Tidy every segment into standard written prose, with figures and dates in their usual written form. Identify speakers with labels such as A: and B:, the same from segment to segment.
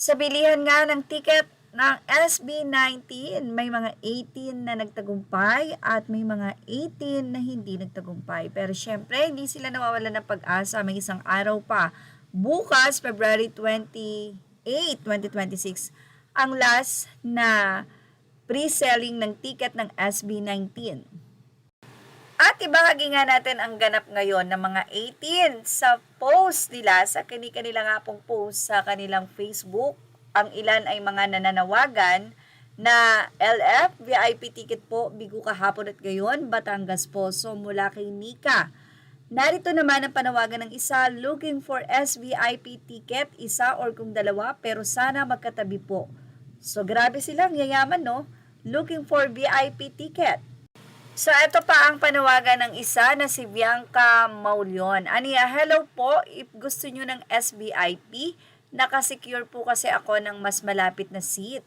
A: Sa bilihan nga ng tiket ng SB19, may mga 18 na nagtagumpay at may mga 18 na hindi nagtagumpay. Pero syempre, hindi sila nawawalan ng pag-asa. May isang araw pa. Bukas, February 28, 2026, ang last na pre-selling ng ticket ng SB19. At ibahagi nga natin ang ganap ngayon ng mga 18 sa post nila, sa kanila nga pong post sa kanilang Facebook. Ang ilan ay mga nananawagan na LF, VIP ticket po, Bigo kahapon at ngayon, Batangas Poso mula kay Nika. Narito naman ang panawagan ng isa, looking for SVIP ticket, isa or kung dalawa, pero sana magkatabi po. So grabe silang yayaman, no? Looking for VIP ticket. So, ito pa ang panawagan ng isa na si Bianca Maulion. Aniya, hello po. If gusto nyo ng SBIP, nakasecure po kasi ako ng mas malapit na seat.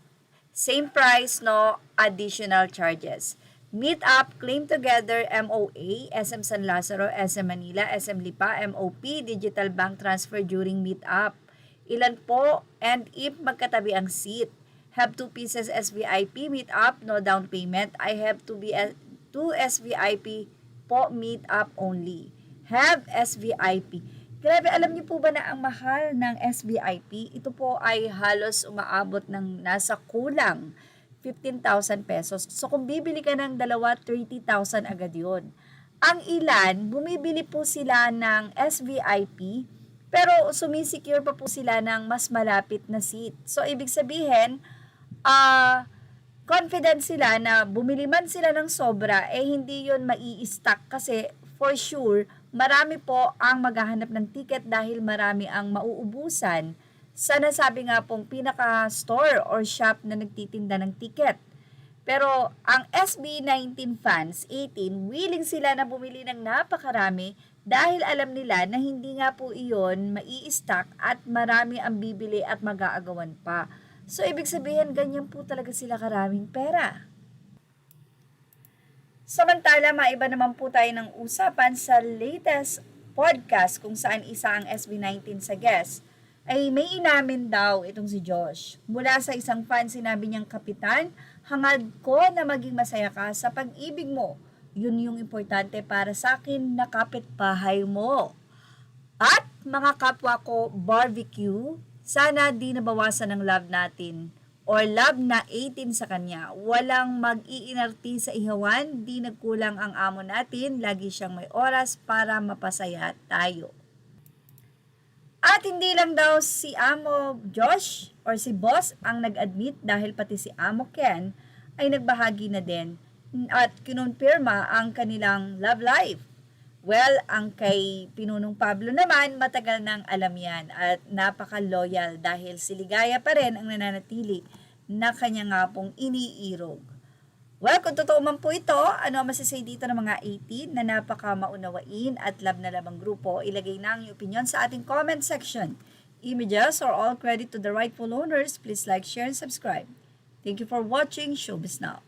A: Same price, no additional charges. Meet up, claim together, MOA, SM San Lazaro, SM Manila, SM Lipa, MOP, digital bank transfer during meet up. Ilan po and if magkatabi ang seat. Have 2 pieces SVIP, meet up, no down payment. I have to be 2 SVIP po, meet up only. Have SVIP. Grabe, alam niyo po ba na ang mahal ng SVIP? Ito po ay halos umaabot ng nasa kulang 15,000 pesos. So kung bibili ka ng dalawa, 30,000 agad yun. Ang ilan, bumibili po sila ng SVIP, pero sumisecure pa po sila ng mas malapit na seat. So ibig sabihin, confident sila na bumili man sila ng sobra, hindi yun mai-stock kasi for sure, marami po ang maghahanap ng ticket dahil marami ang mauubusan sa nasabi nga pong pinaka-store or shop na nagtitinda ng ticket. Pero ang SB19 fans, 18, willing sila na bumili ng napakarami dahil alam nila na hindi nga po iyon mai-stock at marami ang bibili at mag-aagawan pa. So, ibig sabihin, ganyan po talaga sila karaming pera. Samantala, maiba naman po tayo ng usapan sa latest podcast kung saan isa ang SB19 sa guest. Ay may inamin daw itong si Josh. Mula sa isang fan, sinabi niyang, Kapitan, hangad ko na maging masaya ka sa pag-ibig mo. Yun yung importante para sa akin na kapitbahay mo. At mga kapwa ko, barbecue, sana di nabawasan ng love natin or love na 18 sa kanya. Walang mag-iinarti sa ihawan, di nagkulang ang amo natin, lagi siyang may oras para mapasaya tayo. At hindi lang daw si Amo Josh or si Boss ang nag-admit dahil pati si Amo Ken ay nagbahagi na din at kinumpirma ang kanilang love life. Well, ang kay Pinunong Pablo naman, matagal nang alam yan at napaka-loyal dahil si Ligaya pa rin ang nananatili na kanya nga pong iniirog. Well, kung totoo man po ito, ano ang masasay dito ng mga 18 na napaka-maunawain at love na labang grupo? Ilagay na ang iyong opinion sa ating comment section. Images or all credit to the rightful owners. Please like, share, and subscribe. Thank you for watching Showbiz Now.